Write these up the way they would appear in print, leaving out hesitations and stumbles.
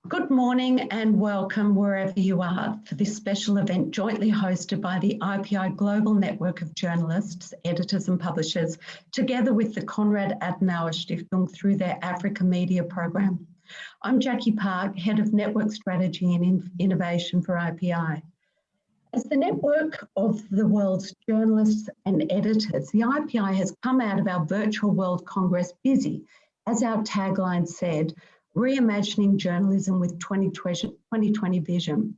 Good morning and welcome wherever you are for this special event jointly hosted by the IPI Global Network of Journalists, Editors and Publishers, together with the Konrad Adenauer Stiftung through their Africa Media Program. I'm Jackie Park, Head of Network Strategy and Innovation for IPI. As the network of the world's journalists and editors, the IPI has come out of our virtual World Congress busy, as our tagline said, reimagining journalism with 2020 vision.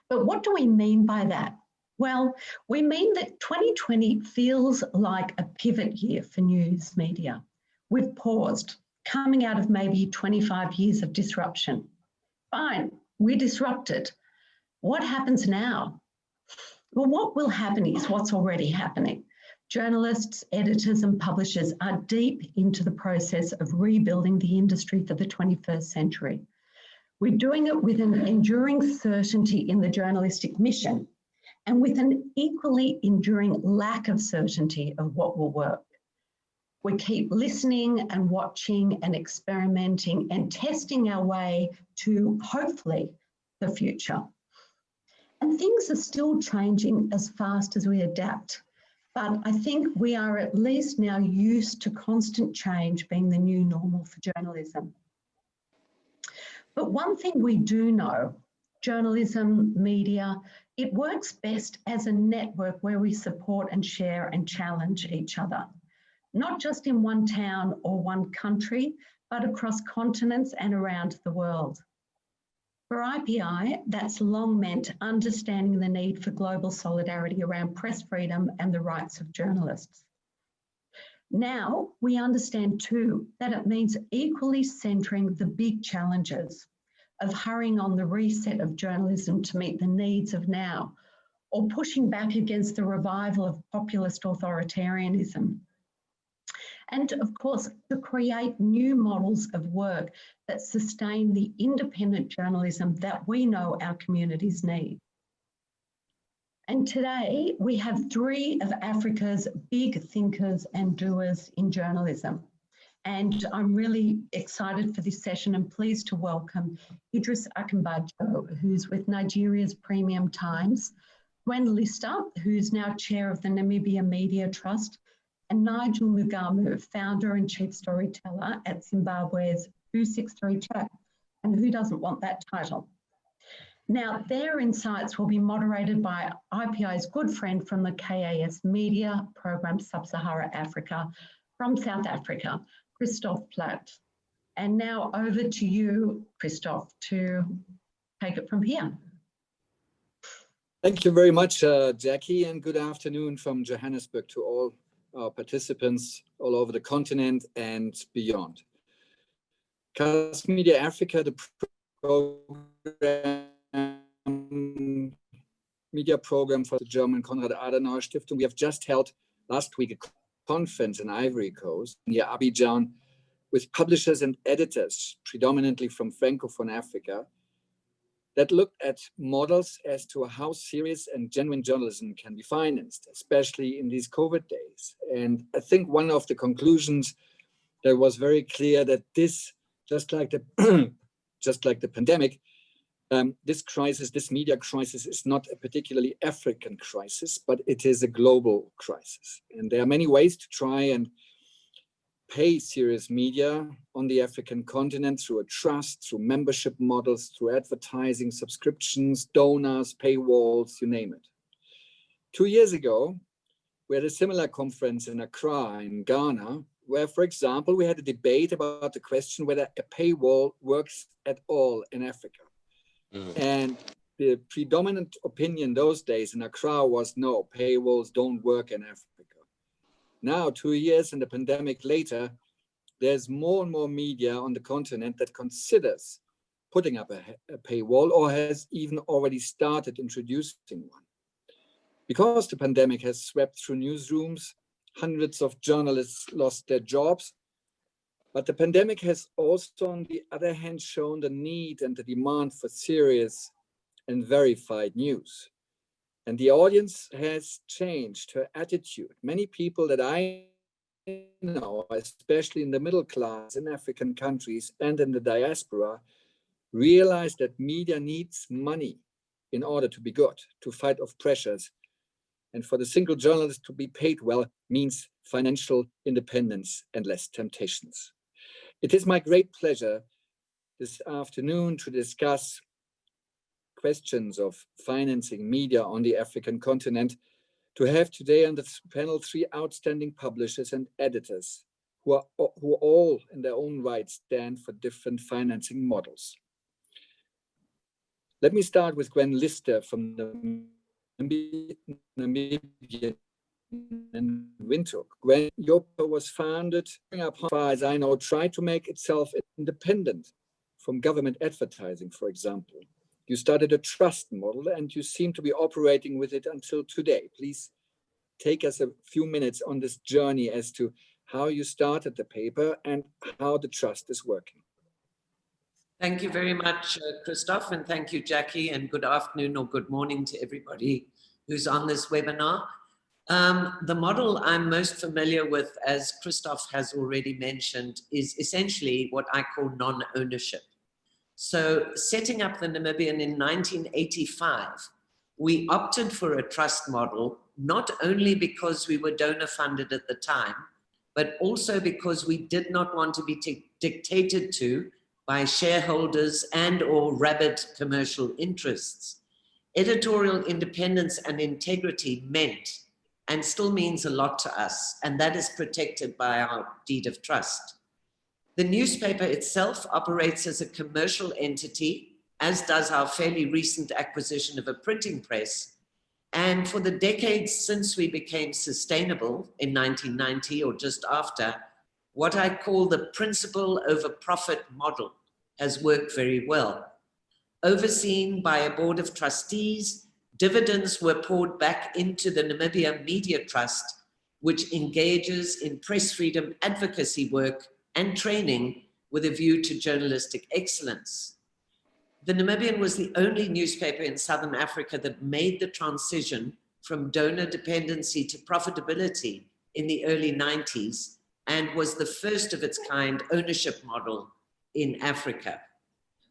But what do we mean by that? Well, we mean that 2020 feels like a pivot year for news media. We've paused, coming out of maybe 25 years of disruption. Fine, we're disrupted. What happens now? Well, what will happen is what's already happening. Journalists, editors and publishers are deep into the process of rebuilding the industry for the 21st century. We're doing it with an enduring certainty in the journalistic mission and with an equally enduring lack of certainty of what will work. We keep listening and watching and experimenting and testing our way to, hopefully, the future. And things are still changing as fast as we adapt. But I think we are at least now used to constant change being the new normal for journalism. But one thing we do know, journalism, media, it works best as a network where we support and share and challenge each other, not just in one town or one country, but across continents and around the world. For IPI, that's long meant understanding the need for global solidarity around press freedom and the rights of journalists. Now, we understand too that it means equally centering the big challenges of hurrying on the reset of journalism to meet the needs of now, or pushing back against the revival of populist authoritarianism. And of course, to create new models of work that sustain the independent journalism that we know our communities need. And today, we have three of Africa's big thinkers and doers in journalism. And I'm really excited for this session and pleased to welcome Idris Akinbajo, who's with Nigeria's Premium Times, Gwen, who's now chair of the Namibia Media Trust, and Nigel Mugamu, founder and chief storyteller at Zimbabwe's 263 Chat. And who doesn't want that title? Now, their insights will be moderated by IPI's good friend from the KAS Media Program Sub-Sahara Africa from South Africa, Christoph. And now over to you, Christoph, to take it from here. Thank you very much, Jackie, and good afternoon from Johannesburg to all our participants all over the continent and beyond. KAS Media Africa, the media program for the German Konrad Adenauer Stiftung. We have just held last week a conference in Ivory Coast near Abidjan with publishers and editors, predominantly from Francophone Africa, that looked at models as to how serious and genuine journalism can be financed, especially in these COVID days. And I think one of the conclusions that was very clear that this, just like the pandemic, this crisis, this media crisis is not a particularly African crisis, but it is a global crisis. And there are many ways to try and pay serious media on the African continent through a trust, through membership models, through advertising, subscriptions, donors, paywalls, you name it. 2 years ago, we had a similar conference in Accra in Ghana, where, for example, we had a debate about the question whether a paywall works at all in Africa. And the predominant opinion those days in Accra was no, paywalls don't work in Africa. Now, 2 years and the pandemic later, there's more and more media on the continent that considers putting up a paywall or has even already started introducing one. Because the pandemic has swept through newsrooms, hundreds of journalists lost their jobs. But the pandemic has also, on the other hand, shown the need and the demand for serious and verified news. And the audience has changed her attitude. Many people that I know, especially in the middle class in African countries and in the diaspora, realize that media needs money in order to be good, to fight off pressures. And for the single journalist to be paid well means financial independence and less temptations. It is my great pleasure this afternoon to discuss questions of financing media on the African continent, to have today on the panel 3 outstanding publishers and editors who all in their own right stand for different financing models. Let me start with Gwen Lister from Namibia and Windhoek. Gwen, your paper was founded, as far as I know, tried to make itself independent from government advertising, for example. You started a trust model and you seem to be operating with it until today. Please take us a few minutes on this journey as to how you started the paper and how the trust is working. Thank you very much, Christoph, and thank you, Jackie, and good afternoon or good morning to everybody who's on this webinar. The model I'm most familiar with, as Christoph has already mentioned, is essentially what I call non-ownership. So setting up the Namibian in 1985, we opted for a trust model, not only because we were donor funded at the time, but also because we did not want to be dictated to by shareholders and or rabid commercial interests. Editorial independence and integrity meant and still means a lot to us, and that is protected by our deed of trust. The newspaper itself operates as a commercial entity, as does our fairly recent acquisition of a printing press. And for the decades since we became sustainable in 1990 or just after, what I call the principle over profit model has worked very well. Overseen by a board of trustees, dividends were poured back into the Namibia Media Trust, which engages in press freedom advocacy work and training with a view to journalistic excellence. The Namibian was the only newspaper in Southern Africa that made the transition from donor dependency to profitability in the early 90s and was the first of its kind ownership model in Africa.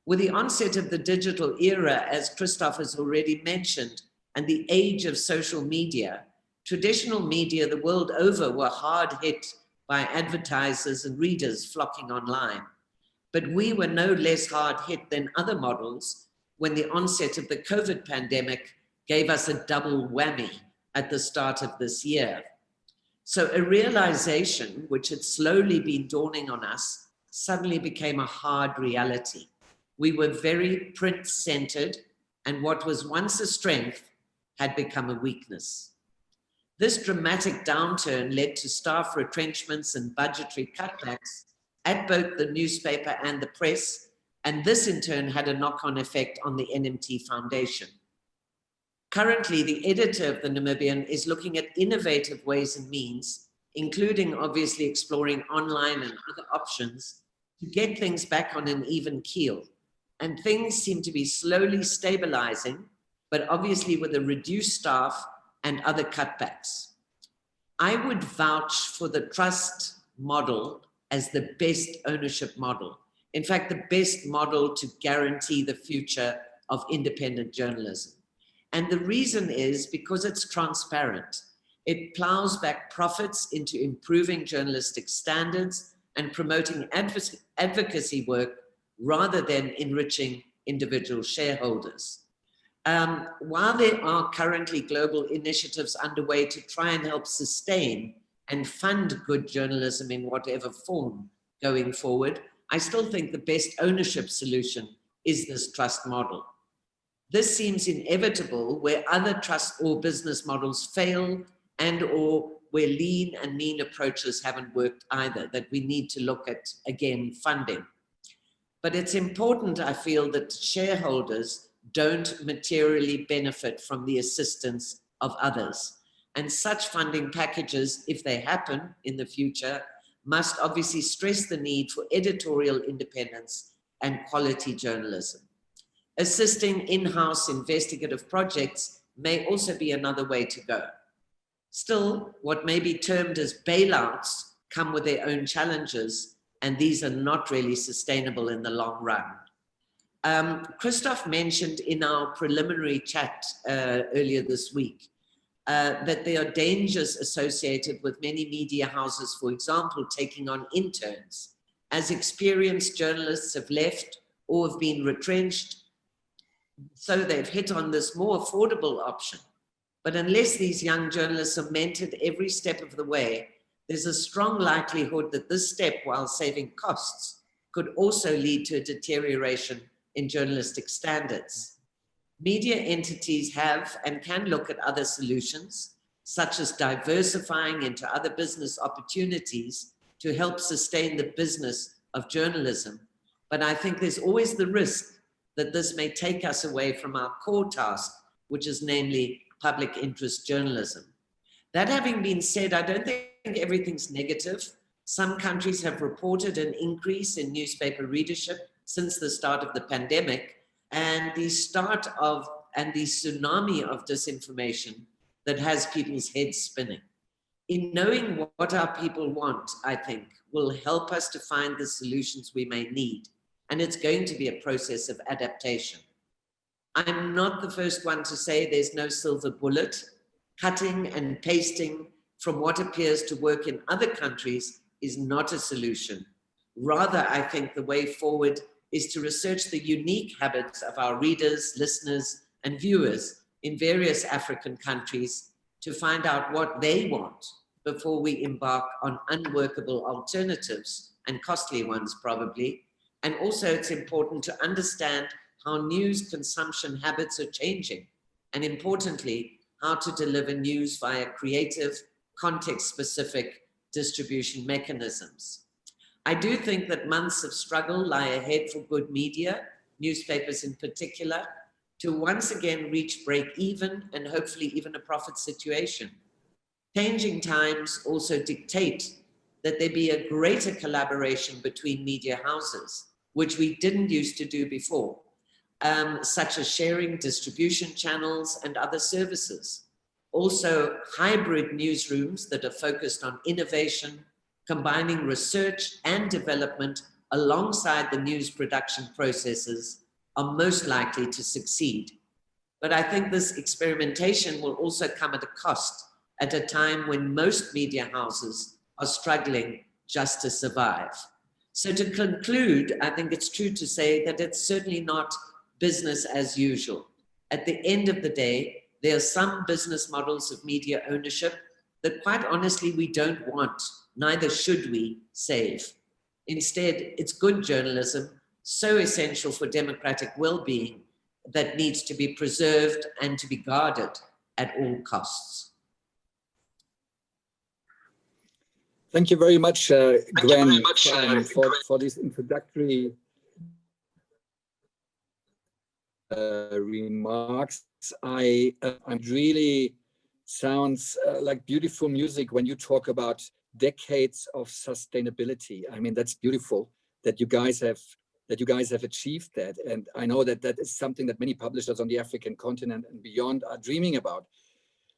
With the onset of the digital era, as Christoph has already mentioned, and the age of social media, traditional media the world over were hard hit by advertisers and readers flocking online. But we were no less hard hit than other models when the onset of the COVID pandemic gave us a double whammy at the start of this year. So a realization which had slowly been dawning on us suddenly became a hard reality. We were very print-centered, and what was once a strength had become a weakness. This dramatic downturn led to staff retrenchments and budgetary cutbacks at both the newspaper and the press, and this in turn had a knock-on effect on the NMT Foundation. Currently, the editor of the Namibian is looking at innovative ways and means, including obviously exploring online and other options, to get things back on an even keel. And things seem to be slowly stabilizing, but obviously with a reduced staff and other cutbacks. I would vouch for the trust model as the best ownership model. In fact, the best model to guarantee the future of independent journalism. And the reason is because it's transparent. It plows back profits into improving journalistic standards and promoting advocacy work rather than enriching individual shareholders. While there are currently global initiatives underway to try and help sustain and fund good journalism in whatever form going forward, I still think the best ownership solution is this trust model. This seems inevitable where other trust or business models fail and or where lean and mean approaches haven't worked either, that we need to look at, again, funding. But it's important, I feel, that shareholders don't materially benefit from the assistance of others. And such funding packages, if they happen in the future, must obviously stress the need for editorial independence and quality journalism. Assisting in-house investigative projects may also be another way to go. Still, what may be termed as bailouts come with their own challenges, and these are not really sustainable in the long run. Christoph mentioned in our preliminary chat earlier this week that there are dangers associated with many media houses, for example, taking on interns, as experienced journalists have left or have been retrenched. So they've hit on this more affordable option. But unless these young journalists are mentored every step of the way, there's a strong likelihood that this step, while saving costs, could also lead to a deterioration in journalistic standards. Media entities have and can look at other solutions, such as diversifying into other business opportunities to help sustain the business of journalism. But I think there's always the risk that this may take us away from our core task, which is namely public interest journalism. That having been said, I don't think everything's negative. Some countries have reported an increase in newspaper readership since the start of the pandemic, and the tsunami of disinformation that has people's heads spinning. In knowing what our people want, I think, will help us to find the solutions we may need. And it's going to be a process of adaptation. I'm not the first one to say there's no silver bullet. Cutting and pasting from what appears to work in other countries is not a solution. Rather, I think the way forward is to research the unique habits of our readers, listeners, and viewers in various African countries to find out what they want before we embark on unworkable alternatives, and costly ones probably. And also it's important to understand how news consumption habits are changing, and importantly, how to deliver news via creative, context-specific distribution mechanisms. I do think that months of struggle lie ahead for good media, newspapers in particular, to once again reach break even and hopefully even a profit situation. Changing times also dictate that there be a greater collaboration between media houses, which we didn't used to do before, such as sharing distribution channels and other services. Also, hybrid newsrooms that are focused on innovation, combining research and development alongside the news production processes are most likely to succeed. But I think this experimentation will also come at a cost at a time when most media houses are struggling just to survive. So to conclude, I think it's true to say that it's certainly not business as usual. At the end of the day, there are some business models of media ownership that quite honestly we don't want, neither should we save. Instead, it's good journalism, so essential for democratic well-being, that needs to be preserved and to be guarded at all costs. Thank you very much, Gwen, for this introductory remarks. I'm really sounds like beautiful music when you talk about decades of sustainability. I mean, that's beautiful that you guys have achieved that, and I know that that is something that many publishers on the African continent and beyond are dreaming about.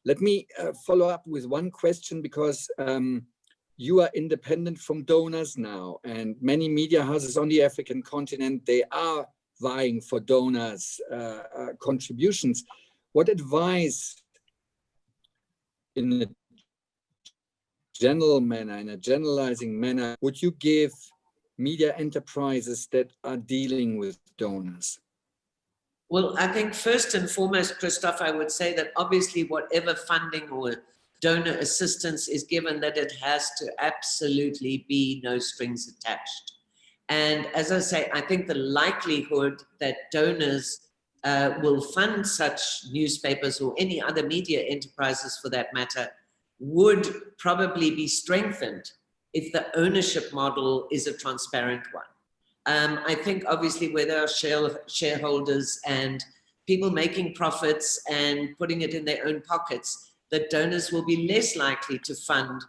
Let me follow up with one question, because you are independent from donors now, and many media houses on the African continent, they are vying for donors' contributions. What advice, in a general manner, in a generalizing manner, would you give media enterprises that are dealing with donors? Well, I think first and foremost, Christoph, I would say that obviously whatever funding or donor assistance is given, that it has to absolutely be no strings attached. And as I say, I think the likelihood that donors will fund such newspapers or any other media enterprises for that matter would probably be strengthened if the ownership model is a transparent one. I think obviously where there are shareholders and people making profits and putting it in their own pockets, that donors will be less likely to fund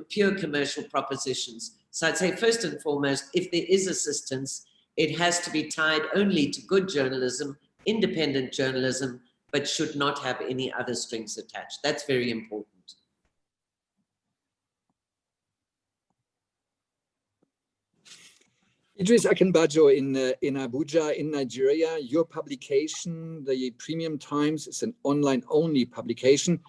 pure commercial propositions. So I'd say first and foremost, if there is assistance, it has to be tied only to good journalism, independent journalism, but should not have any other strings attached. That's very important. Idris Akinbajo in Abuja, in Nigeria. Your publication, the Premium Times, is an online-only publication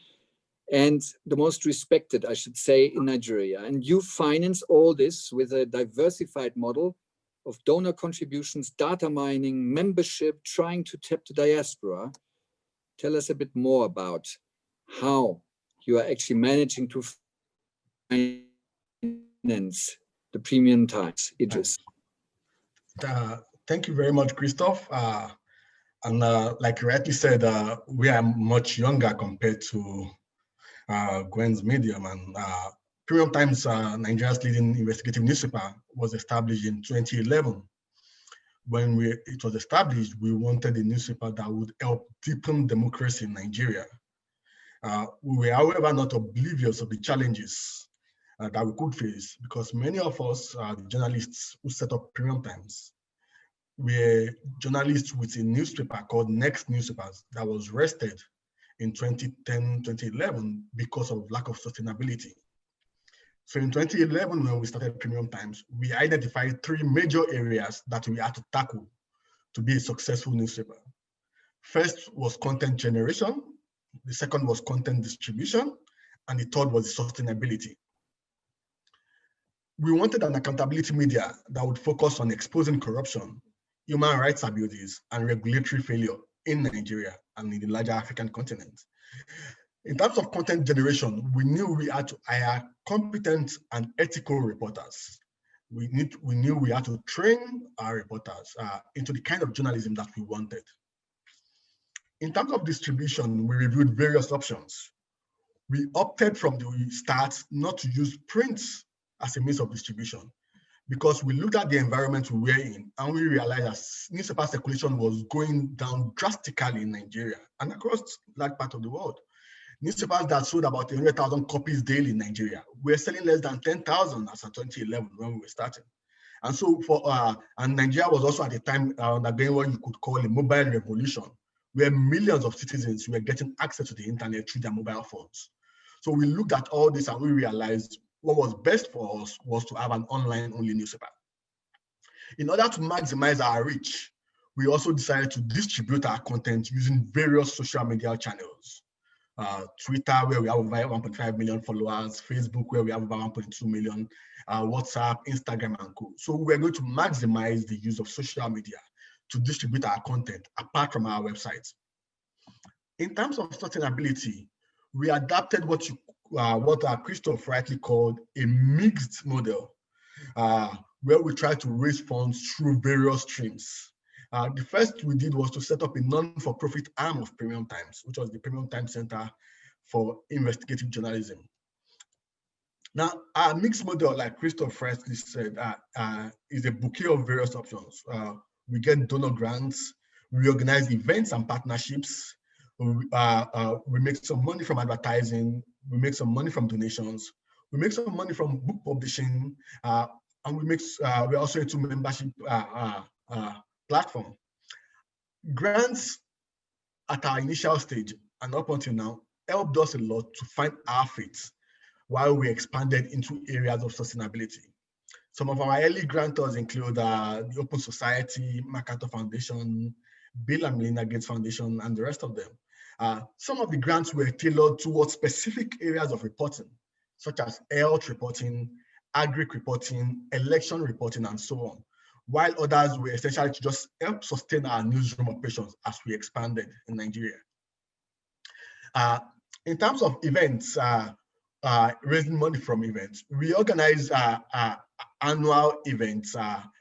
and the most respected, I should say, in Nigeria. And you finance all this with a diversified model of donor contributions, data mining, membership, trying to tap the diaspora. Tell us a bit more about how you are actually managing to finance the Premium Times, Idris. Thank you very much, Christoph. Like you rightly said, we are much younger compared to Gwen's medium. And Premium Times, Nigeria's leading investigative newspaper, was established in 2011. When it was established, we wanted a newspaper that would help deepen democracy in Nigeria. We were, however, not oblivious of the challenges that we could face, because many of us, the journalists who set up Premium Times, were journalists with a newspaper called Next Newspapers that was arrested in 2010, 2011 because of lack of sustainability. So in 2011, when we started Premium Times, we identified 3 major areas that we had to tackle to be a successful newspaper. First was content generation, the second was content distribution, and the third was sustainability. We wanted an accountability media that would focus on exposing corruption, human rights abuses, and regulatory failure in Nigeria and in the larger African continent. In terms of content generation, we knew we had to hire competent and ethical reporters. We knew we had to train our reporters into the kind of journalism that we wanted. In terms of distribution, we reviewed various options. We opted from the start not to use print as a means of distribution, because we looked at the environment we were in and we realized that newspaper circulation was going down drastically in Nigeria and across large part of the world. Newspapers that sold about 100,000 copies daily in Nigeria were selling less than 10,000 as of 2011 when we were starting. And so and Nigeria was also at the time undergoing what you could call a mobile revolution, where millions of citizens were getting access to the internet through their mobile phones. So we looked at all this and we realized what was best for us was to have an online-only newspaper. In order to maximize our reach, we also decided to distribute our content using various social media channels. Twitter, where we have over 1.5 million followers, Facebook, where we have over 1.2 million, WhatsApp, Instagram, and co. So we're going to maximize the use of social media to distribute our content apart from our website. In terms of sustainability, we adapted what Christoph rightly called a mixed model, where we try to raise funds through various streams. The first we did was to set up a non-for-profit arm of Premium Times, which was the Premium Times Center for Investigative Journalism. Now, our mixed model, like Christoph rightly said, is a bouquet of various options. We get donor grants, we organize events and partnerships, we make some money from advertising, we make some money from donations, we make some money from book publishing, and we're also into membership platform. Grants at our initial stage and up until now helped us a lot to find our feet while we expanded into areas of sustainability. Some of our early grantors include the Open Society, MacArthur Foundation, Bill and Melinda Gates Foundation, and the rest of them. Some of the grants were tailored towards specific areas of reporting, such as health reporting, agric reporting, election reporting, and so on, while others were essentially to just help sustain our newsroom operations as we expanded in Nigeria. In terms of events, raising money from events, we organize annual events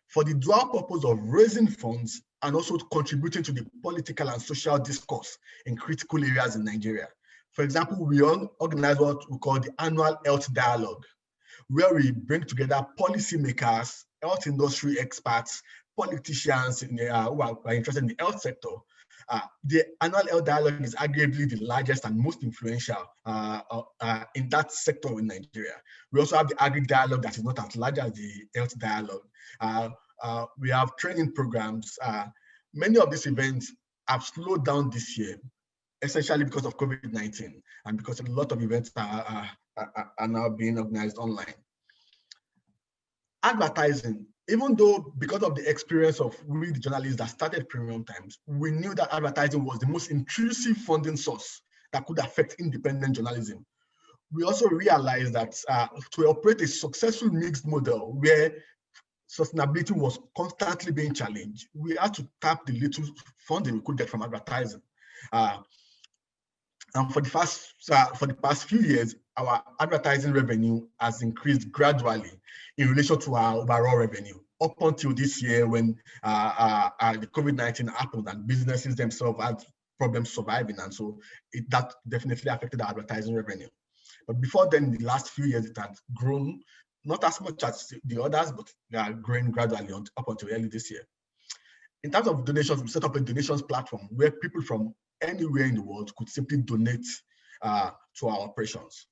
for the dual purpose of raising funds and also contributing to the political and social discourse in critical areas in Nigeria. For example, we organize what we call the annual health dialogue, where we bring together policymakers, health industry experts, politicians who are interested in the health sector. The annual health dialogue is arguably the largest and most influential in that sector in Nigeria. We also have the agri dialogue that is not as large as the health dialogue. We have training programs. Many of these events have slowed down this year, essentially because of COVID-19 and because a lot of events are now being organized online. Advertising even though because of the experience of we, the journalists that started Premium Times, we knew that advertising was the most intrusive funding source that could affect independent journalism. We also realized that to operate a successful mixed model where sustainability was constantly being challenged, we had to tap the little funding we could get from advertising. And for the past few years, our advertising revenue has increased gradually in relation to our overall revenue, up until this year when the COVID-19 happened and businesses themselves had problems surviving. And so that definitely affected our advertising revenue. But before then, in the last few years, it had grown, not as much as the others, but they are growing gradually up until early this year. In terms of donations, we set up a donations platform where people from anywhere in the world could simply donate to our operations.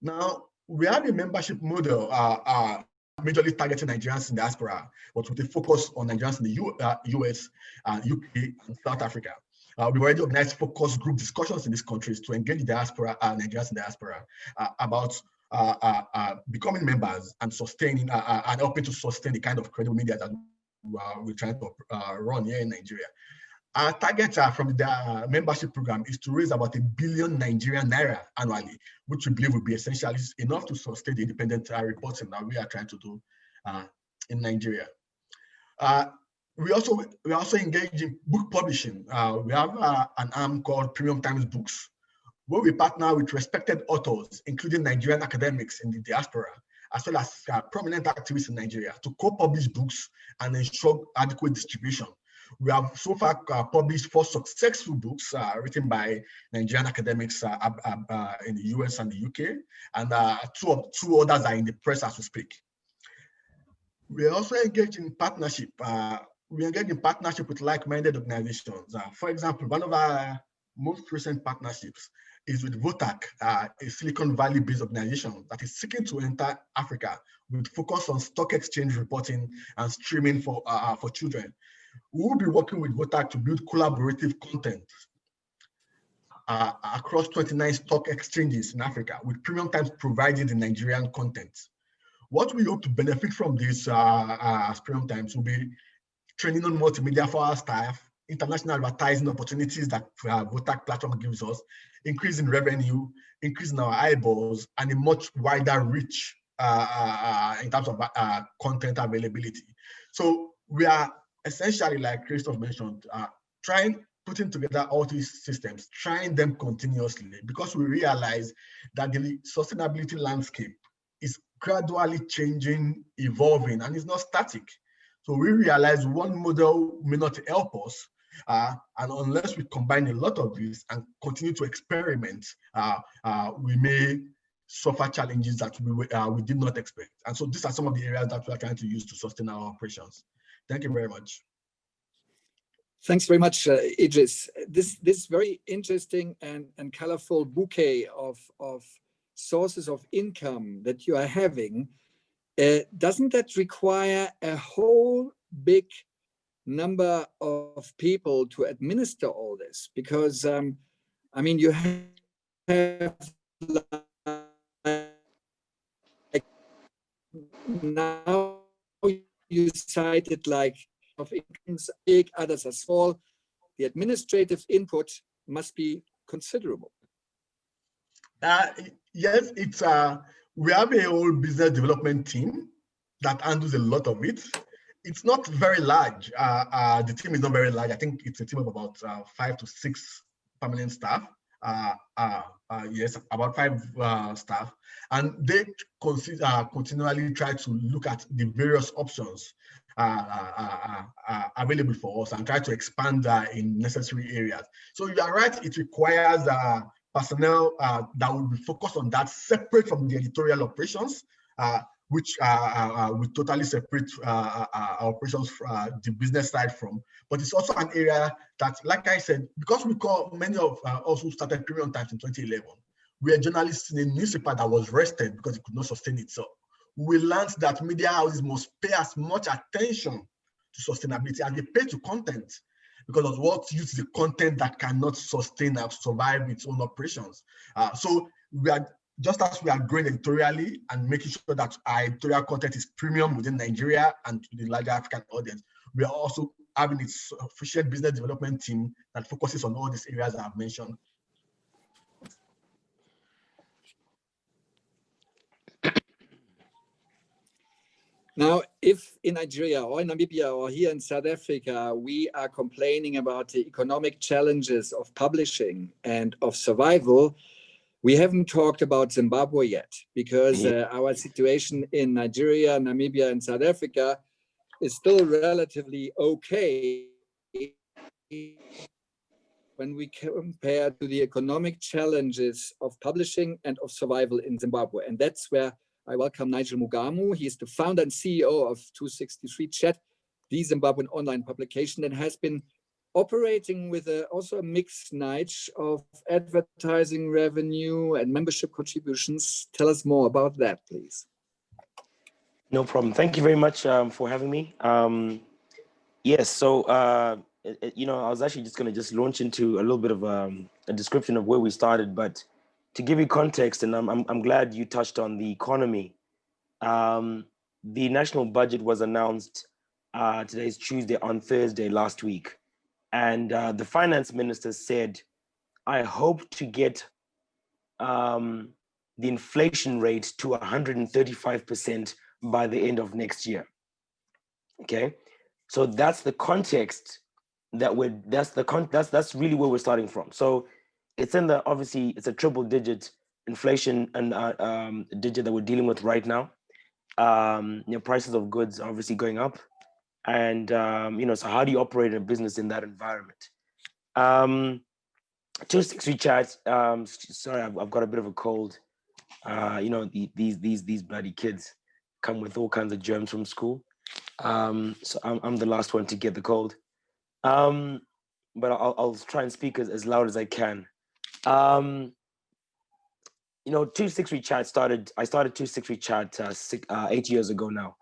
Now, we have a membership model majorly targeting Nigerians in diaspora, but with a focus on Nigerians in the US, UK, and South Africa. We've already organized focus group discussions in these countries to engage the diaspora, Nigerians in diaspora, about becoming members and sustaining and helping to sustain the kind of credible media that we're trying to run here in Nigeria. Our target from the membership program is to raise about 1 billion Nigerian naira annually, which we believe will be essentially enough to sustain the independent reporting that we are trying to do in Nigeria. We also engage in book publishing. We have an arm called Premium Times Books, where we partner with respected authors, including Nigerian academics in the diaspora, as well as prominent activists in Nigeria, to co-publish books and ensure adequate distribution. We have so far published 4 successful books written by Nigerian academics in the US and the UK, and two others are in the press as we speak. We also engage in partnership. We engage in partnership with like-minded organizations. For example, one of our most recent partnerships is with Votac, a Silicon Valley-based organization that is seeking to enter Africa with focus on stock exchange reporting and streaming for children. We will be working with Votac to build collaborative content across 29 stock exchanges in Africa, with Premium Times providing the Nigerian content. What we hope to benefit from this as Premium Times will be training on multimedia for our staff, international advertising opportunities that Votac platform gives us, increase in revenue, increase in our eyeballs, and a much wider reach in terms of content availability. So we are essentially, like Christoph mentioned, putting together all these systems, trying them continuously, because we realize that the sustainability landscape is gradually changing, evolving, and it's not static. So we realize one model may not help us, and unless we combine a lot of this and continue to experiment, we may suffer challenges that we did not expect. And so these are some of the areas that we are trying to use to sustain our operations. Thank you very much. Thanks very much, Idris. This very interesting and colorful bouquet of sources of income that you are having, doesn't that require a whole big number of people to administer all this? Because, I mean, you have like, now you cited like of incomes big, others are small. The administrative input must be considerable. Yes, it's we have a whole business development team that handles a lot of it. It's not very large. The team is not very large. I think it's a team of about 5 to 6 permanent staff. Yes, about 5 staff, and they continually try to look at the various options available for us and try to expand in necessary areas. So you are right, it requires personnel that will be focused on that, separate from the editorial operations, which we totally separate our operations the business side from. But it's also an area that, like I said, because we call many of us who started Premium Times in 2011, we are journalists in a newspaper that was rested because it could not sustain itself. We learned that media houses must pay as much attention to sustainability as they pay to content, because of what uses the content that cannot sustain or survive its own operations. So we are just as we are growing editorially and making sure that our editorial content is premium within Nigeria and to the larger African audience, we are also having a sufficient business development team that focuses on all these areas that I've mentioned. Now, if in Nigeria or in Namibia or here in South Africa, we are complaining about the economic challenges of publishing and of survival, we haven't talked about Zimbabwe yet, because our situation in Nigeria, Namibia, and South Africa is still relatively okay when we compare to the economic challenges of publishing and of survival in Zimbabwe. And that's where I welcome Nigel Mugamu. He is the founder and CEO of 263 Chat, the Zimbabwean online publication, and has been operating with also a mixed niche of advertising revenue and membership contributions. Tell us more about that, please. No problem. Thank you very much for having me. Yes, so, I was actually just going to launch into a little bit of a description of where we started, but to give you context, and I'm glad you touched on the economy. The national budget was announced, today's Tuesday, on Thursday last week. And the finance minister said, I hope to get the inflation rate to 135% by the end of next year. Okay, so that's the context that that's really where we're starting from. So it's obviously it's a triple digit inflation and digit that we're dealing with right now. Prices of goods are obviously going up. And, so how do you operate a business in that environment? 263 Chat, sorry, I've got a bit of a cold. These bloody kids come with all kinds of germs from school. So I'm the last one to get the cold. But I'll try and speak as loud as I can. 263 Chat I started 263 Chat 8 years ago now.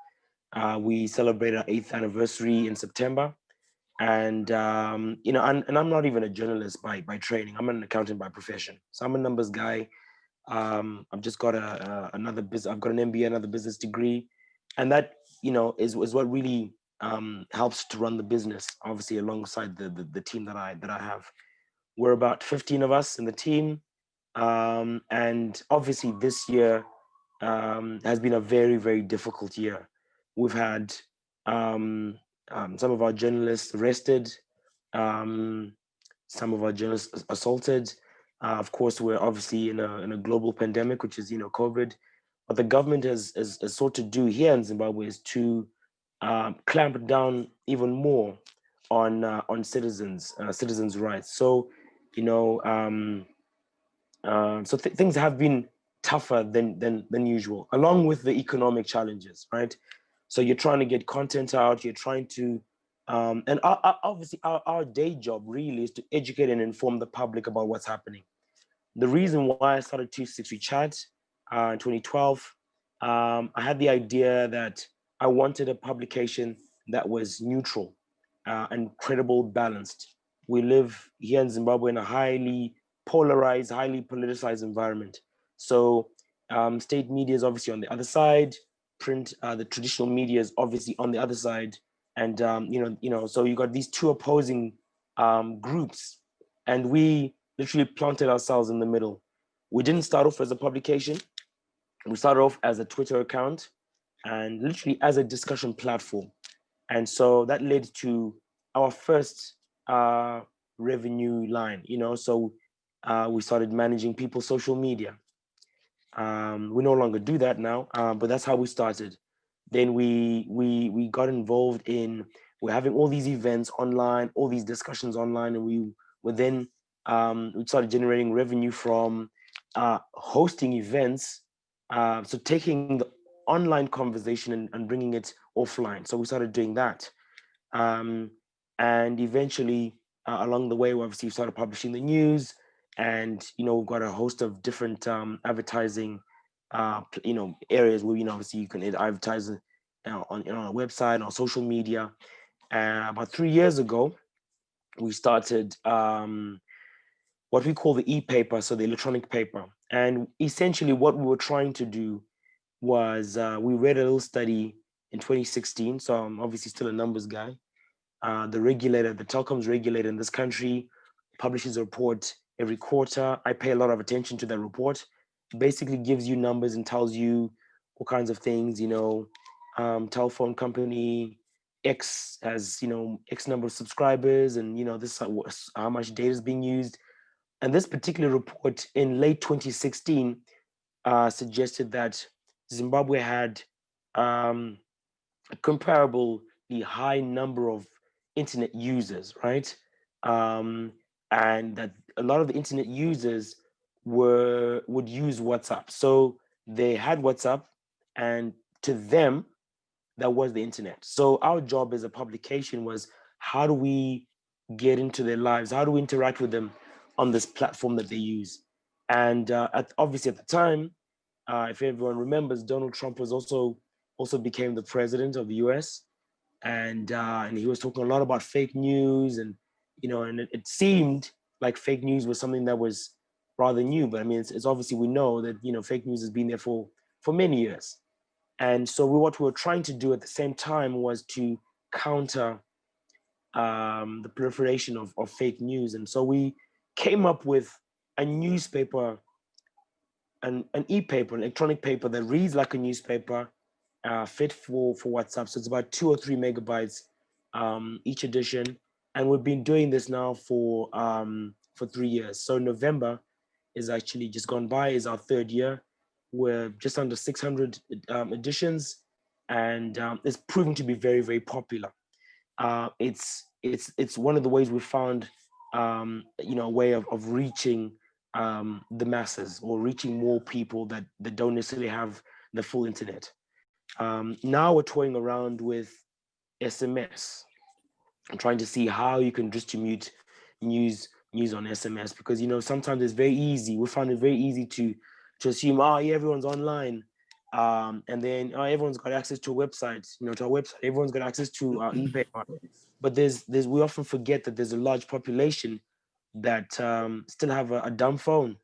We celebrated our 8th anniversary in September, and and I'm not even a journalist by training. I'm an accountant by profession, so I'm a numbers guy. I've just got another business. I've got an MBA, another business degree, and that is what really helps to run the business. Obviously, alongside the team that I have, we're about 15 of us in the team, and obviously this year has been a very, very difficult year. We've had some of our journalists arrested, some of our journalists assaulted. Of course, we're obviously in a global pandemic, which is COVID. What the government has sought to do here in Zimbabwe is to clamp down even more on citizens' rights. So, things have been tougher than usual, along with the economic challenges, right? So you're trying to get content out, you're trying to, and obviously our day job really is to educate and inform the public about what's happening. The reason why I started 263 Chat in 2012, I had the idea that I wanted a publication that was neutral and credible, balanced. We live here in Zimbabwe in a highly polarized, highly politicized environment. So state media is obviously on the other side, print, the traditional media is obviously on the other side. And, so you got these two opposing groups, and we literally planted ourselves in the middle. We didn't start off as a publication. We started off as a Twitter account and literally as a discussion platform. And so that led to our first revenue line, so we started managing people's social media. We no longer do that now, but that's how we started. Then we got involved we're having all these events online, all these discussions online, and we started generating revenue from hosting events. So taking the online conversation and bringing it offline. So we started doing that. And eventually, along the way, we obviously started publishing the news, and we've got a host of different advertising areas where obviously you can advertise on our website, on social media. About 3 years ago, we started what we call the e-paper, so the electronic paper. And essentially what we were trying to do was, we read a little study in 2016, so I'm obviously still a numbers guy. The regulator, the telecoms regulator in this country, publishes a report every quarter. I pay a lot of attention to that report. It basically gives you numbers and tells you all kinds of things, telephone company X has, X number of subscribers, and, this is how much data is being used. And this particular report in late 2016 suggested that Zimbabwe had a comparably high number of internet users, right? And that a lot of the internet users would use WhatsApp. So they had WhatsApp, and to them, that was the internet. So our job as a publication was, how do we get into their lives? How do we interact with them on this platform that they use? And obviously at the time, if everyone remembers, Donald Trump was also became the president of the US. And he was talking a lot about fake news, and it seemed like fake news was something that was rather new. But I mean, it's obviously, we know that fake news has been there for many years. And so what we were trying to do at the same time was to counter the proliferation of fake news. And so we came up with a newspaper, an e-paper, an electronic paper that reads like a newspaper, fit for WhatsApp. So it's about 2 or 3 megabytes each edition. And we've been doing this now for 3 years. So November is actually just gone by, is our 3rd year. We're just under 600 editions, and it's proven to be very, very popular. It's one of the ways we found, a way of reaching the masses, or reaching more people that don't necessarily have the full internet. Now we're toying around with SMS. I'm trying to see how you can distribute news on SMS, because sometimes it's very easy. We find it very easy to assume, yeah, everyone's online, and then everyone's got access to a website, to our website. Everyone's got access to our e-paper. But we often forget that there's a large population that still have a dumb phone,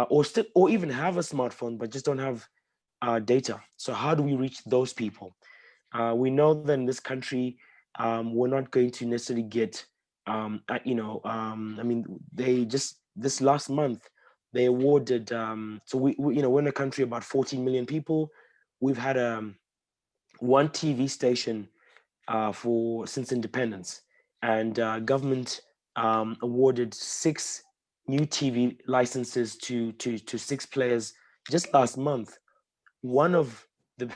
or even have a smartphone but just don't have data. So how do we reach those people? We know that in this country, we're not going to necessarily get, I mean, they just, this last month, they awarded, so we're in a country of about 14 million people. We've had one TV station since independence, and government awarded 6 new TV licenses to 6 players just last month. One of the,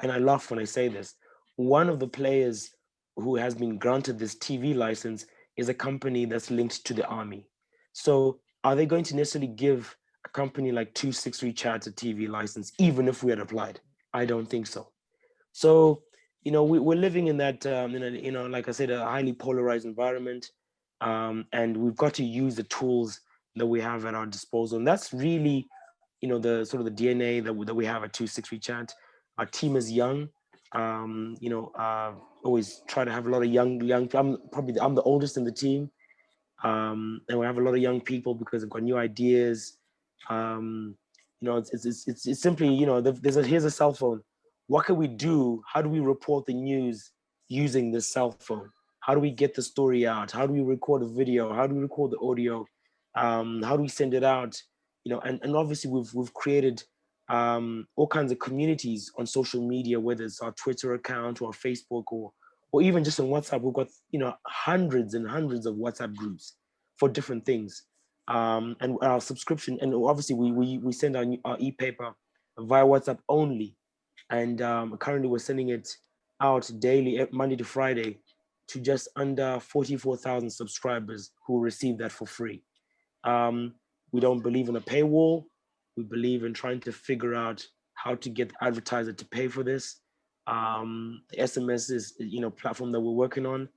and I laugh when I say this, one of the players who has been granted this TV license is a company that's linked to the army. So are they going to necessarily give a company like 263 Chat a TV license, even if we had applied? I don't think so. So, we're living in that, like I said, a highly polarized environment, and we've got to use the tools that we have at our disposal. And that's really, the sort of the DNA that we have at 263 Chat. Our team is young. Always try to have a lot of young. I'm the oldest in the team, and we have a lot of young people because they've got new ideas. It's simply, here's a cell phone. What can we do? How do we report the news using this cell phone? How do we get the story out? How do we record a video? How do we record the audio? How do we send it out? And obviously we've created all kinds of communities on social media, whether it's our Twitter account or Facebook or even just on WhatsApp. We've got hundreds and hundreds of WhatsApp groups for different things. And our subscription, and obviously we send our e-paper via WhatsApp only. And currently we're sending it out daily, Monday to Friday, to just under 44,000 subscribers who receive that for free. We don't believe in a paywall. We believe in trying to figure out how to get the advertiser to pay for this. The SMS is, platform that we're working on.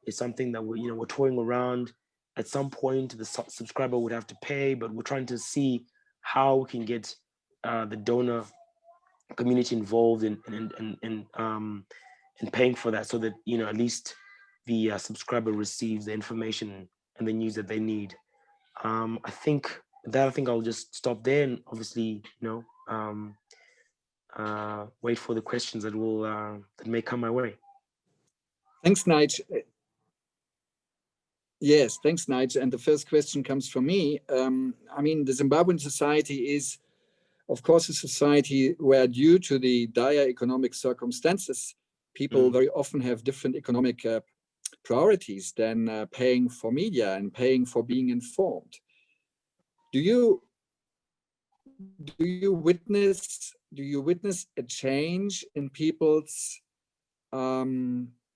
Is something that we're toying around. At some point, the subscriber would have to pay, but we're trying to see how we can get the donor community involved in paying for that, so that at least the subscriber receives the information and the news that they need. I think I'll just stop there and obviously, wait for the questions that will that may come my way. Thanks, Nigel. Yes, thanks, Nigel. And the first question comes from me. I mean, the Zimbabwean society is, of course, a society where, due to the dire economic circumstances, people very often have different economic priorities than paying for media and paying for being informed. Do you witness a change in people's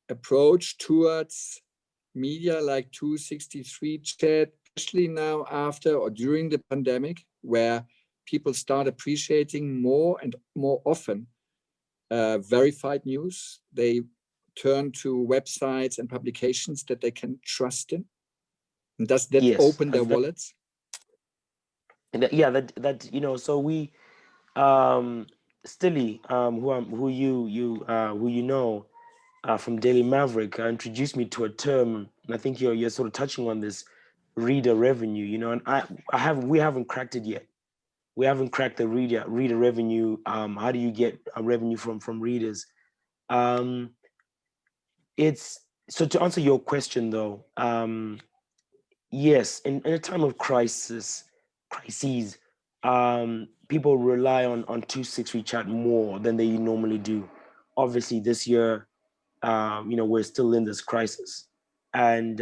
approach towards media, like 263 chat, especially now after or during the pandemic, where people start appreciating more and more often verified news? They turn to websites and publications that they can trust in. And does that open their wallets? Yeah, that so we Stilly, who you know from Daily Maverick, introduced me to a term, and I think you're sort of touching on this, reader revenue, and we haven't cracked it yet. We haven't cracked the reader revenue. How do you get a revenue from readers? It's so, to answer your question though, yes, in a time of crises, people rely on 263 chat more than they normally do. Obviously, this year, we're still in this crisis, and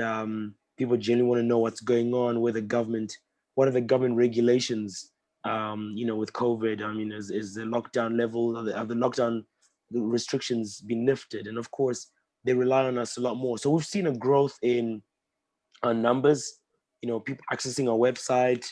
people generally want to know what's going on with the government. What are the government regulations? With COVID, I mean, is the lockdown level, have the lockdown restrictions been lifted? And of course, they rely on us a lot more. So we've seen a growth in our numbers, people accessing our website,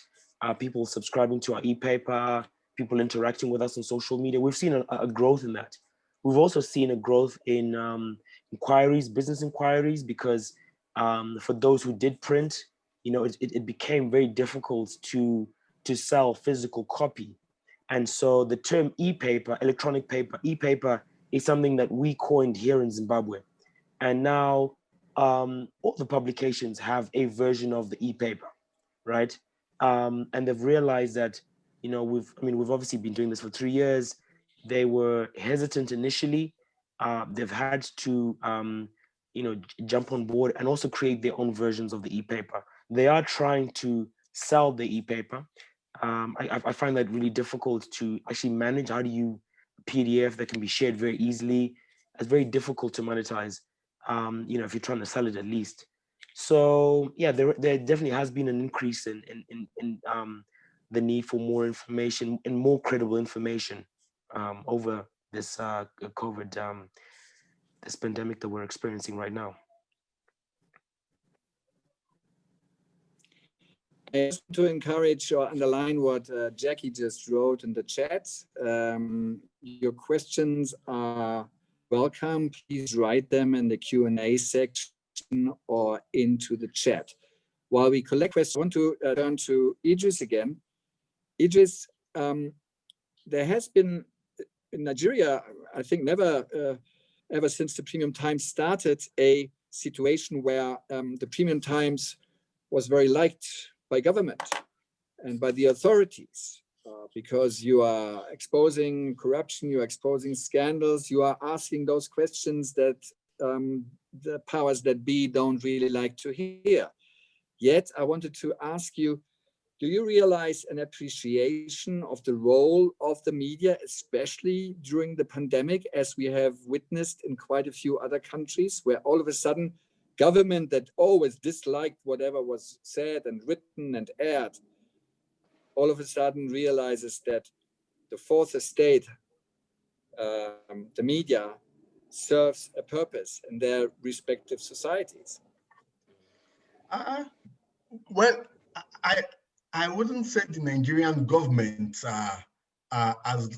people subscribing to our e-paper, people interacting with us on social media. We've seen a growth in that. We've also seen a growth in inquiries, business inquiries, because for those who did print, it became very difficult to sell physical copy. And so the term e-paper, electronic paper, e-paper is something that we coined here in Zimbabwe. And now all the publications have a version of the e-paper, right? And they've realized that, we've obviously been doing this for 3 years. They were hesitant initially. They've had to, jump on board and also create their own versions of the e-paper. They are trying to sell the e-paper. I find that really difficult to actually manage. How do you PDF that can be shared very easily? It's very difficult to monetize. If you're trying to sell it at least. So yeah, there definitely has been an increase in the need for more information and more credible information over this COVID, this pandemic that we're experiencing right now. I just want to encourage or underline what Jackie just wrote in the chat. Your questions are welcome. Please write them in the Q&A section or into the chat. While we collect questions, I want to turn to Idris again. Idris, there has been in Nigeria, I think never, ever since the Premium Times started, a situation where the Premium Times was very liked by government and by the authorities. Because you are exposing corruption, you are exposing scandals, you are asking those questions that the powers that be don't really like to hear. Yet, I wanted to ask you, do you realize an appreciation of the role of the media, especially during the pandemic, as we have witnessed in quite a few other countries, where all of a sudden, government that always disliked whatever was said and written and aired, all of a sudden realizes that the fourth estate, the media, serves a purpose in their respective societies? Well, I wouldn't say the Nigerian government has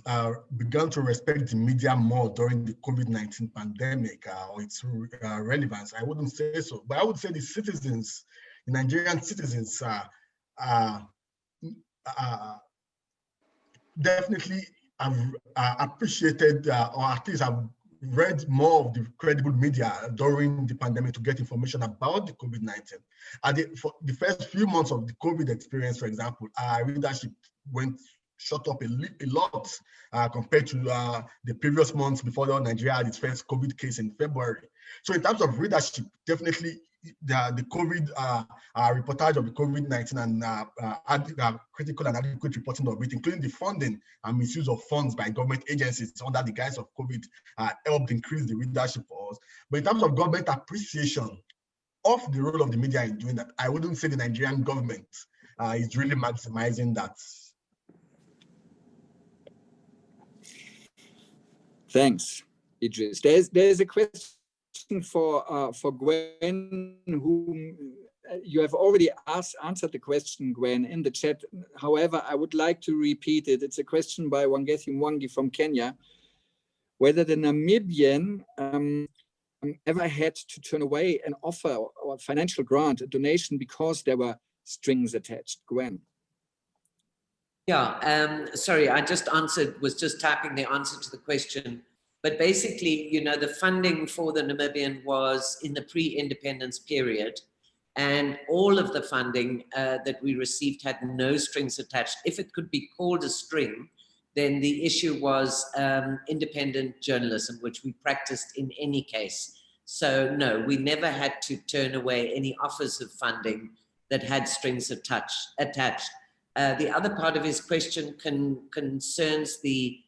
begun to respect the media more during the COVID-19 pandemic or its relevance. I wouldn't say so, but I would say the citizens, the Nigerian citizens, definitely have appreciated or at least have read more of the credible media during the pandemic to get information about the COVID-19. For the first few months of the COVID experience, for example, our readership shot up a lot compared to the previous months before Nigeria had its first COVID case in February. So in terms of readership, definitely the COVID reportage of the COVID-19 and critical and adequate reporting of it, including the funding and misuse of funds by government agencies under the guise of COVID, helped increase the readership for us. But in terms of government appreciation of the role of the media in doing that, I wouldn't say the Nigerian government is really maximizing that. Thanks, Idris. There's a question for Gwen, whom you have already answered the question, Gwen, in the chat. However, I would like to repeat it. It's a question by Wangethi Mwangi from Kenya, whether the Namibian ever had to turn away an offer or a financial grant, a donation, because there were strings attached. Gwen. Yeah, sorry, I was just typing the answer to the question. But basically, you know, the funding for the Namibian was in the pre-independence period, and all of the funding that we received had no strings attached. If it could be called a string, then the issue was independent journalism, which we practiced in any case. So no, we never had to turn away any offers of funding that had strings attached. The other part of his question concerns the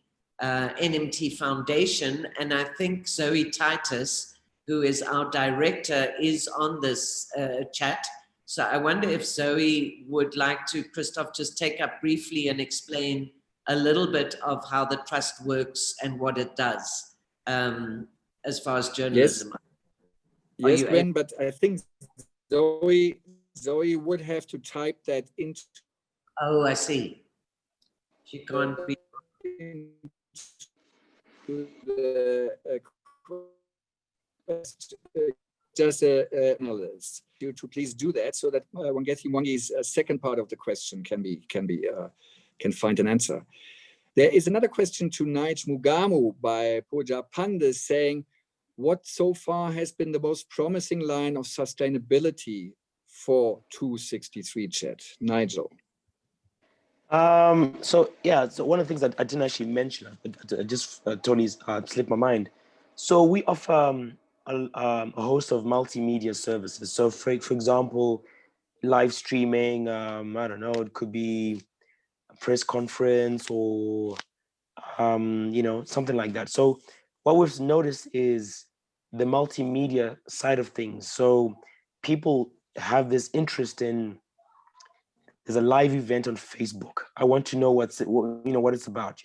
NMT Foundation, and I think Zoe Titus, who is our director, is on this chat. So I wonder if Zoe would like to, Christoph, just take up briefly and explain a little bit of how the trust works and what it does as far as journalism. Yes, Gwen, but I think Zoe would have to type that into. Oh, I see. She can't be. Just a analyst. You to please do that so that Wangethi Mwangi's second part of the question can find an answer. There is another question to Nigel Mugamu by Pooja Pandey saying, what so far has been the most promising line of sustainability for 263 chat? Nigel. So one of the things that I didn't actually mention, but just totally slipped my mind. So we offer a host of multimedia services. So for example, live streaming, I don't know, it could be a press conference or, something like that. So what we've noticed is the multimedia side of things. So people have this interest in, there's a live event on Facebook. I want to know what it's about,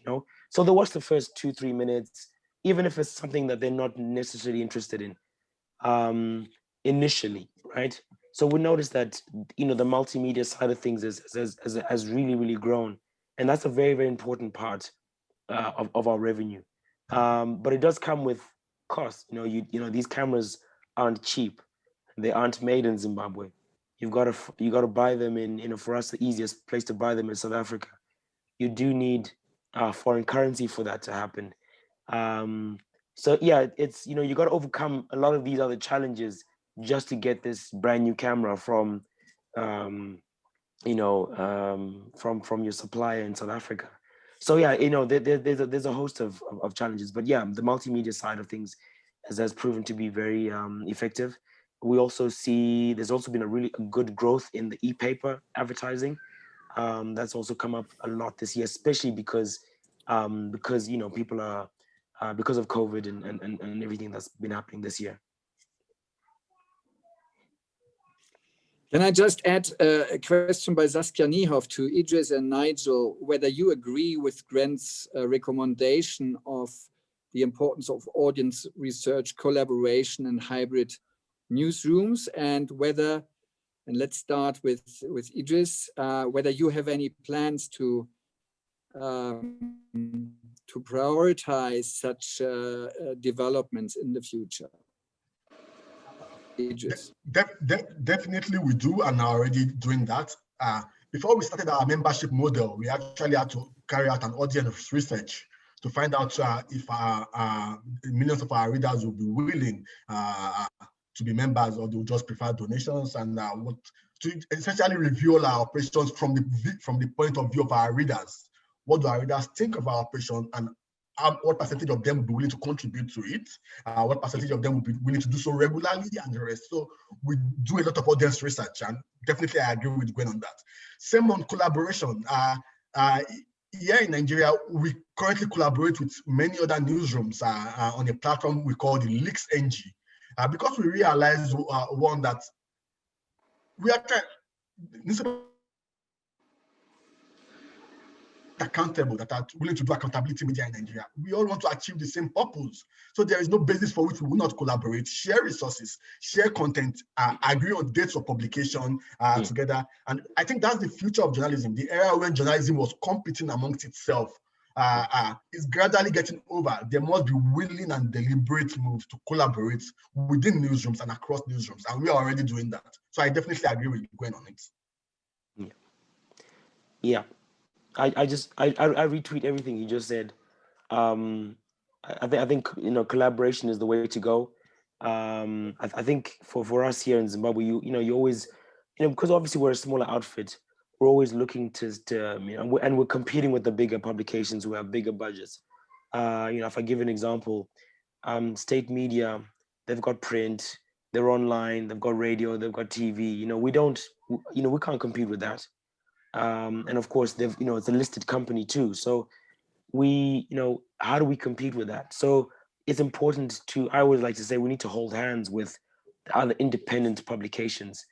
So they watch the first 2-3 minutes, even if it's something that they're not necessarily interested in initially, right? So we noticed that, the multimedia side of things has really, really grown. And that's a very, very important part of our revenue. But it does come with costs. These cameras aren't cheap. They aren't made in Zimbabwe. You got to buy them in, for us, the easiest place to buy them is South Africa. You do need foreign currency for that to happen. So yeah, it's, you got to overcome a lot of these other challenges just to get this brand new camera from your supplier in South Africa. So yeah, there's a host of challenges, but yeah, the multimedia side of things has proven to be very effective. We also see there's also been a really good growth in the e-paper advertising. That's also come up a lot this year, especially because people are because of COVID and everything that's been happening this year. Can I just add a question by Saskia Niehoff to Idris and Nigel, whether you agree with Gwen's recommendation of the importance of audience research, collaboration, and hybrid newsrooms, and whether, and let's start with Idris, whether you have any plans to prioritize such developments in the future. Idris. Definitely we do, and are already doing that. Before we started our membership model, we actually had to carry out an audience research to find out if millions of our readers will be willing to be members, or they will just prefer donations, and what to essentially review all our operations from the point of view of our readers. What do our readers think of our operation, and what percentage of them will be willing to contribute to it? What percentage of them will be willing to do so regularly, and the rest? So we do a lot of audience research, and definitely I agree with Gwen on that. Same on collaboration. Here in Nigeria, we currently collaborate with many other newsrooms on a platform we call the Leaks NG, because we realize one, that we are accountable, that are willing to do accountability media in Nigeria. We all want to achieve the same purpose. So there is no basis for which we will not collaborate, share resources, share content, agree on dates of publication together. And I think that's the future of journalism. The era when journalism was competing amongst itself is gradually getting over. There must be willing and deliberate moves to collaborate within newsrooms and across newsrooms. And we are already doing that. So I definitely agree with Gwen on it. Yeah. I retweet everything you just said. I think collaboration is the way to go. I think for us here in Zimbabwe, you always, because obviously we're a smaller outfit, we're always looking to and we're competing with the bigger publications who have bigger budgets. If I give an example, state media, they've got print, they're online, they've got radio, they've got TV. We can't compete with that. And of course, it's a listed company too. So how do we compete with that? So it's important I always like to say, we need to hold hands with other independent publications,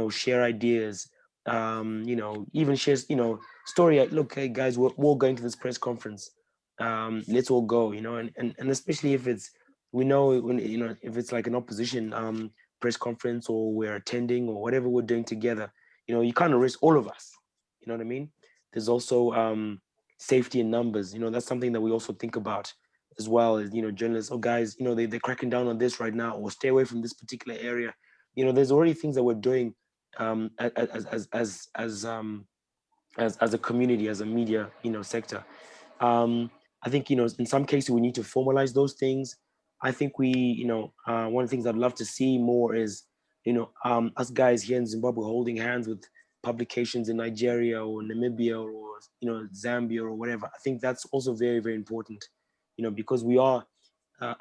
share ideas, even share, story. Look, hey guys, we're all going to this press conference. Let's all go, and especially if it's, if it's like an opposition press conference, or we're attending, or whatever we're doing together, you can't risk all of us. You know what I mean? There's also safety in numbers. That's something that we also think about as well as, journalists. Oh, guys, they're cracking down on this right now, or stay away from this particular area. There's already things that we're doing as a community, as a media, sector. I think, in some cases we need to formalize those things. I think we, one of the things I'd love to see more is, us guys here in Zimbabwe holding hands with publications in Nigeria or Namibia or Zambia or whatever. I think that's also very, very important, because we are,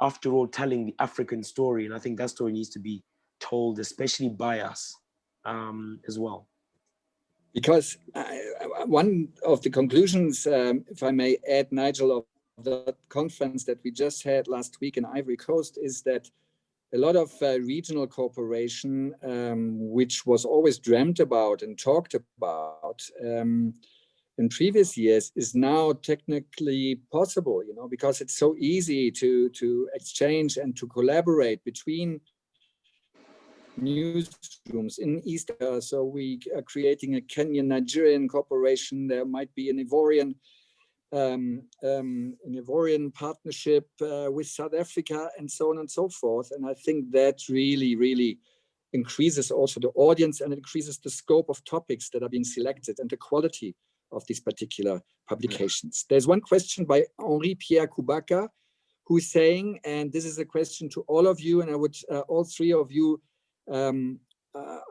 after all, telling the African story, and I think that story needs to be told, especially by us as well. Because one of the conclusions, if I may add, Nigel, of the conference that we just had last week in Ivory Coast, is that a lot of regional cooperation, which was always dreamt about and talked about in previous years, is now technically possible, because it's so easy to exchange and to collaborate between newsrooms in East Africa. So we are creating a Kenyan-Nigerian cooperation. There might be an Ivorian partnership with South Africa, and so on and so forth. And I think that really, really increases also the audience, and increases the scope of topics that are being selected and the quality of these particular publications. There's one question by Henri Pierre Kubaka, who's saying, and this is a question to all of you, and I would all three of you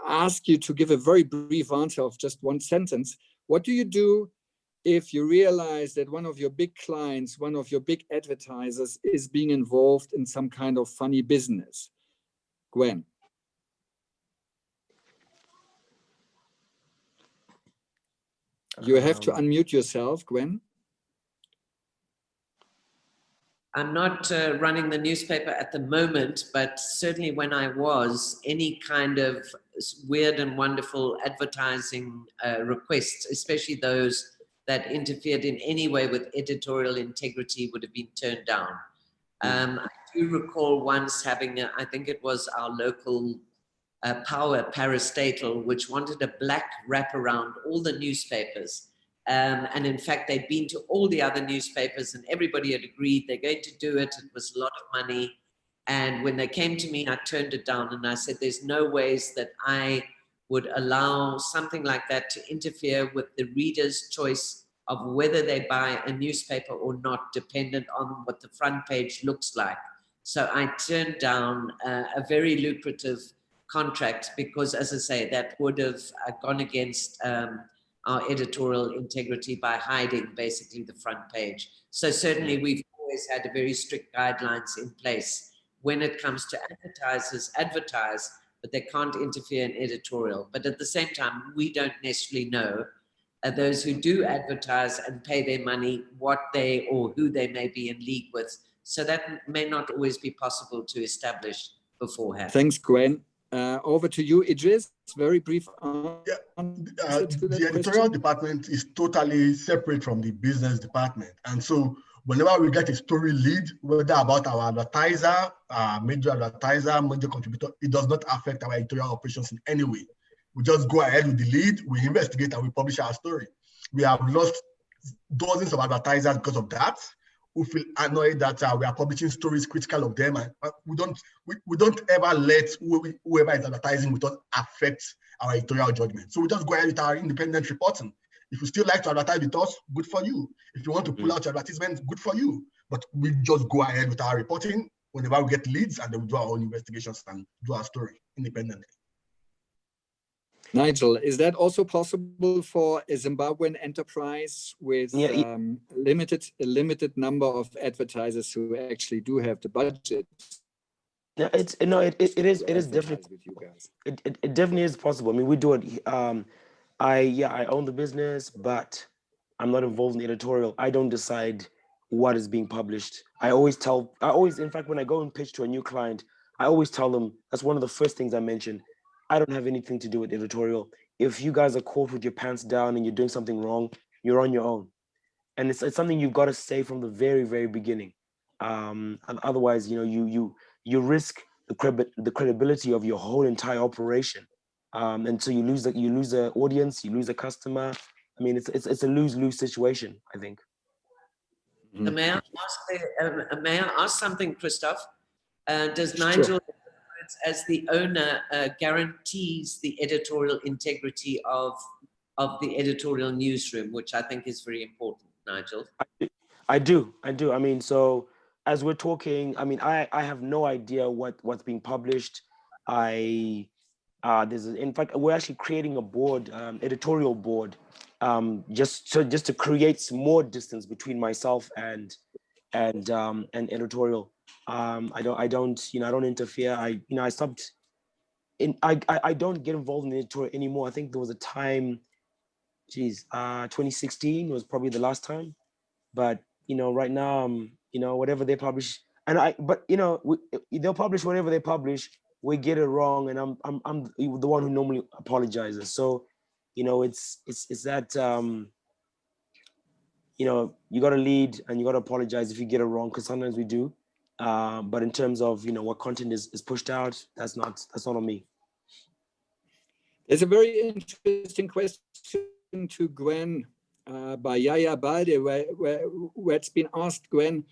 ask you to give a very brief answer of just one sentence. What do you do if you realize that one of your big clients, one of your big advertisers, is being involved in some kind of funny business? Gwen. You have to unmute yourself, Gwen. I'm not running the newspaper at the moment, but certainly when I was, any kind of weird and wonderful advertising requests, especially those that interfered in any way with editorial integrity, would have been turned down. I do recall once having, I think it was our local power parastatal, which wanted a black wrap around all the newspapers. And in fact, they'd been to all the other newspapers and everybody had agreed they're going to do it. It was a lot of money. And when they came to me, I turned it down and I said, there's no ways that I would allow something like that to interfere with the reader's choice of whether they buy a newspaper or not, dependent on what the front page looks like. So I turned down a very lucrative contract because, as I say, that would have gone against our editorial integrity by hiding basically the front page. So certainly we've always had a very strict guidelines in place. When it comes to advertisers, advertise, but they can't interfere in editorial. But at the same time, we don't necessarily know those who do advertise and pay their money, what they or who they may be in league with. So that may not always be possible to establish beforehand. Thanks, Gwen. Over to you, Idris. Very brief Yeah, answer to that the editorial question. department is totally separate from the business department. And so whenever we get a story lead, whether about our advertiser, major advertiser, major contributor, it does not affect our editorial operations in any way. We just go ahead with the lead, we investigate, and we publish our story. We have lost dozens of advertisers because of that, who feel annoyed that we are publishing stories critical of them, and we don't ever let whoever is advertising with us affect our editorial judgment. So we just go ahead with our independent reporting. If you still like to advertise with us, good for you. If you want to pull out your advertisements, good for you. But we just go ahead with our reporting whenever we get leads, and then we do our own investigations and do our story independently. Nigel, is that also possible for a Zimbabwean enterprise with a limited number of advertisers who actually do have the budget? Yeah, it is definitely with you guys. It definitely is possible. I mean, we do it. I own the business, but I'm not involved in the editorial. I don't decide what is being published. In fact, when I go and pitch to a new client, I always tell them, that's one of the first things I mention. I don't have anything to do with editorial. If you guys are caught with your pants down and you're doing something wrong, you're on your own. And it's something you've got to say from the very, very beginning. And otherwise, you risk the credibility of your whole entire operation. And so you lose the audience, you lose the customer. I mean, it's a lose-lose situation, I think. Mm-hmm. May I ask something, Christoph? Does Nigel, as the owner, guarantees the editorial integrity of the editorial newsroom, which I think is very important, Nigel? I do. I mean, so as we're talking, I mean, I have no idea what's being published. In fact, we're actually creating a board, editorial board, just to create some more distance between myself and editorial. I don't interfere. I stopped. I don't get involved in the editorial anymore. I think there was a time, 2016 was probably the last time. But right now, whatever they publish, they'll publish whatever they publish. We get it wrong, and I'm the one who normally apologizes. So, it's that you got to lead and you got to apologize if you get it wrong, because sometimes we do. But in terms of what content is pushed out, that's not on me. There's a very interesting question to Gwen by Yaya Balde, where it's been asked, Gwen,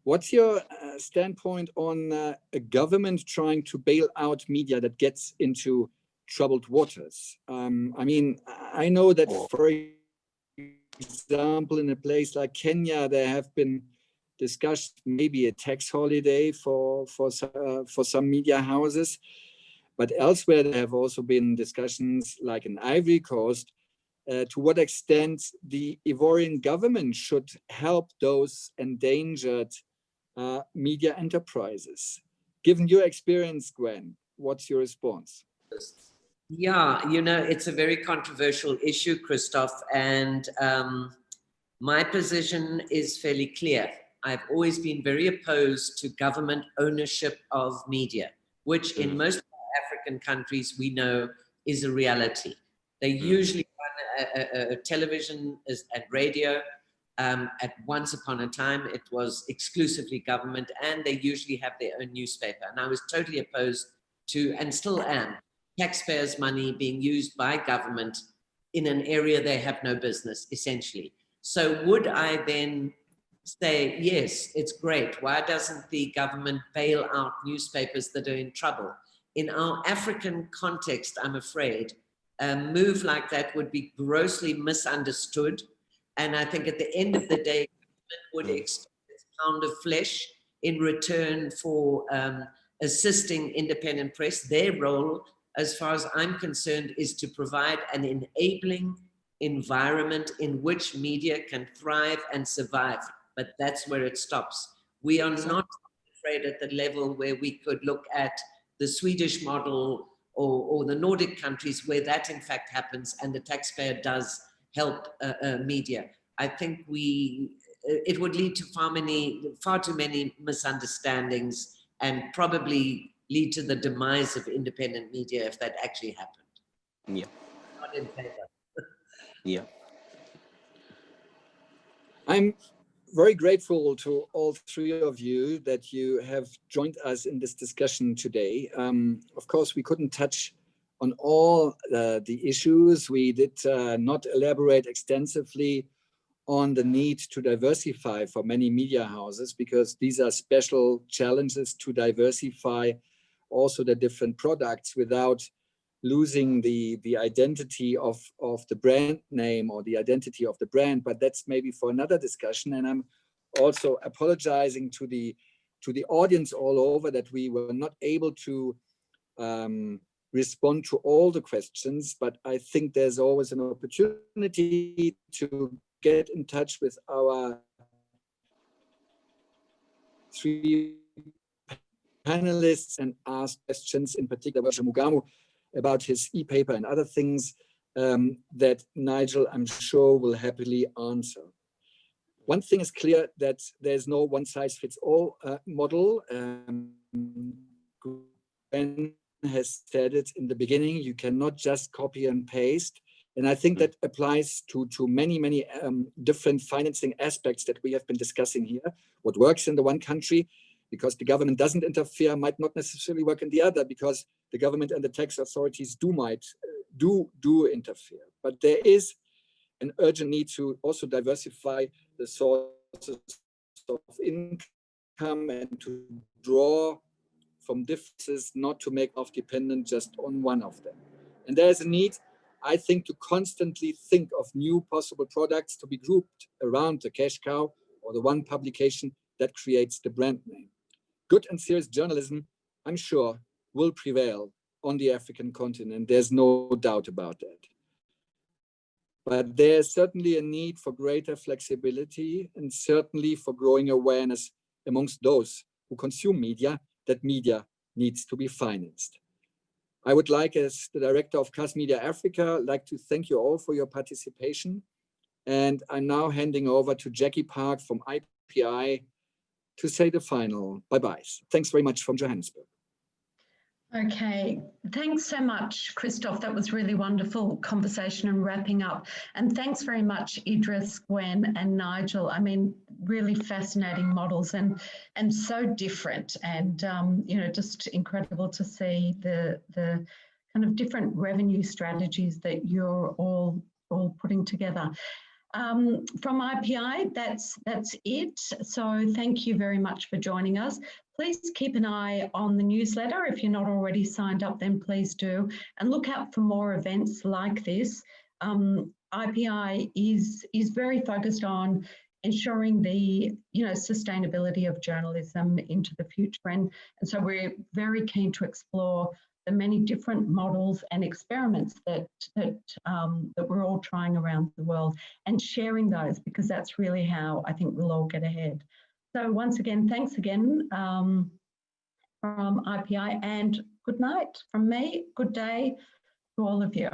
what's your standpoint on a government trying to bail out media that gets into troubled waters? I mean, I know that, for example, in a place like Kenya, there have been discussed maybe a tax holiday for some media houses, but elsewhere there have also been discussions, like in Ivory Coast, to what extent the Ivorian government should help those endangered media enterprises. Given your experience, Gwen, what's your response? Yeah, it's a very controversial issue, Christoph, and my position is fairly clear. I've always been very opposed to government ownership of media, which in most African countries we know is a reality. They usually run a television and radio. At once upon a time, it was exclusively government, and they usually have their own newspaper. And I was totally opposed to, and still am, taxpayers' money being used by government in an area they have no business, essentially. So would I then say, yes, it's great. Why doesn't the government bail out newspapers that are in trouble? In our African context, I'm afraid, a move like that would be grossly misunderstood. And I think at the end of the day, government would expect a pound of flesh in return for assisting independent press. Their role, as far as I'm concerned, is to provide an enabling environment in which media can thrive and survive. But that's where it stops. We are not afraid at the level where we could look at the Swedish model or the Nordic countries where that in fact happens and the taxpayer does help media. I think it would lead to far too many misunderstandings and probably lead to the demise of independent media if that actually happened. Yeah. Not in favor. Yeah. I'm very grateful to all three of you that you have joined us in this discussion today. Of course, we couldn't touch on all the issues. We did not elaborate extensively on the need to diversify for many media houses, because these are special challenges to diversify also the different products without losing the identity of the brand name or the identity of the brand. But that's maybe for another discussion. And I'm also apologizing to the audience all over that we were not able to respond to all the questions, but I think there's always an opportunity to get in touch with our three panelists and ask questions, in particular Mugamu, about his e-paper and other things that Nigel, I'm sure, will happily answer. One thing is clear, that there's no one-size-fits-all model. Gwen has said it in the beginning, you cannot just copy and paste. And I think that applies to many different financing aspects that we have been discussing here. What works in the one country, because the government doesn't interfere, might not necessarily work in the other, because the government and the tax authorities do interfere. But there is an urgent need to also diversify the sources of income and to draw from differences, not to make off dependent just on one of them. And there is a need, I think, to constantly think of new possible products to be grouped around the cash cow or the one publication that creates the brand name. Good and serious journalism, I'm sure, will prevail on the African continent. There's no doubt about that. But there's certainly a need for greater flexibility and certainly for growing awareness amongst those who consume media, that media needs to be financed. I would like, as the director of CAS Media Africa, like to thank you all for your participation. And I'm now handing over to Jackie Park from IPI to say the final bye-byes. Thanks very much from Johannesburg. Okay, thanks so much, Christoph. That was really wonderful conversation and wrapping up. And thanks very much, Idris, Gwen, and Nigel. I mean, really fascinating models and so different, and you know, just incredible to see the kind of different revenue strategies that you're all putting together. From IPI, that's it. So thank you very much for joining us. Please keep an eye on the newsletter. If you're not already signed up, then please do. And look out for more events like this. IPI is very focused on ensuring the sustainability of journalism into the future. And so we're very keen to explore the many different models and experiments that we're all trying around the world, and sharing those, because that's really how I think we'll all get ahead. So once again, thanks again from IPI, and good night from me. Good day to all of you.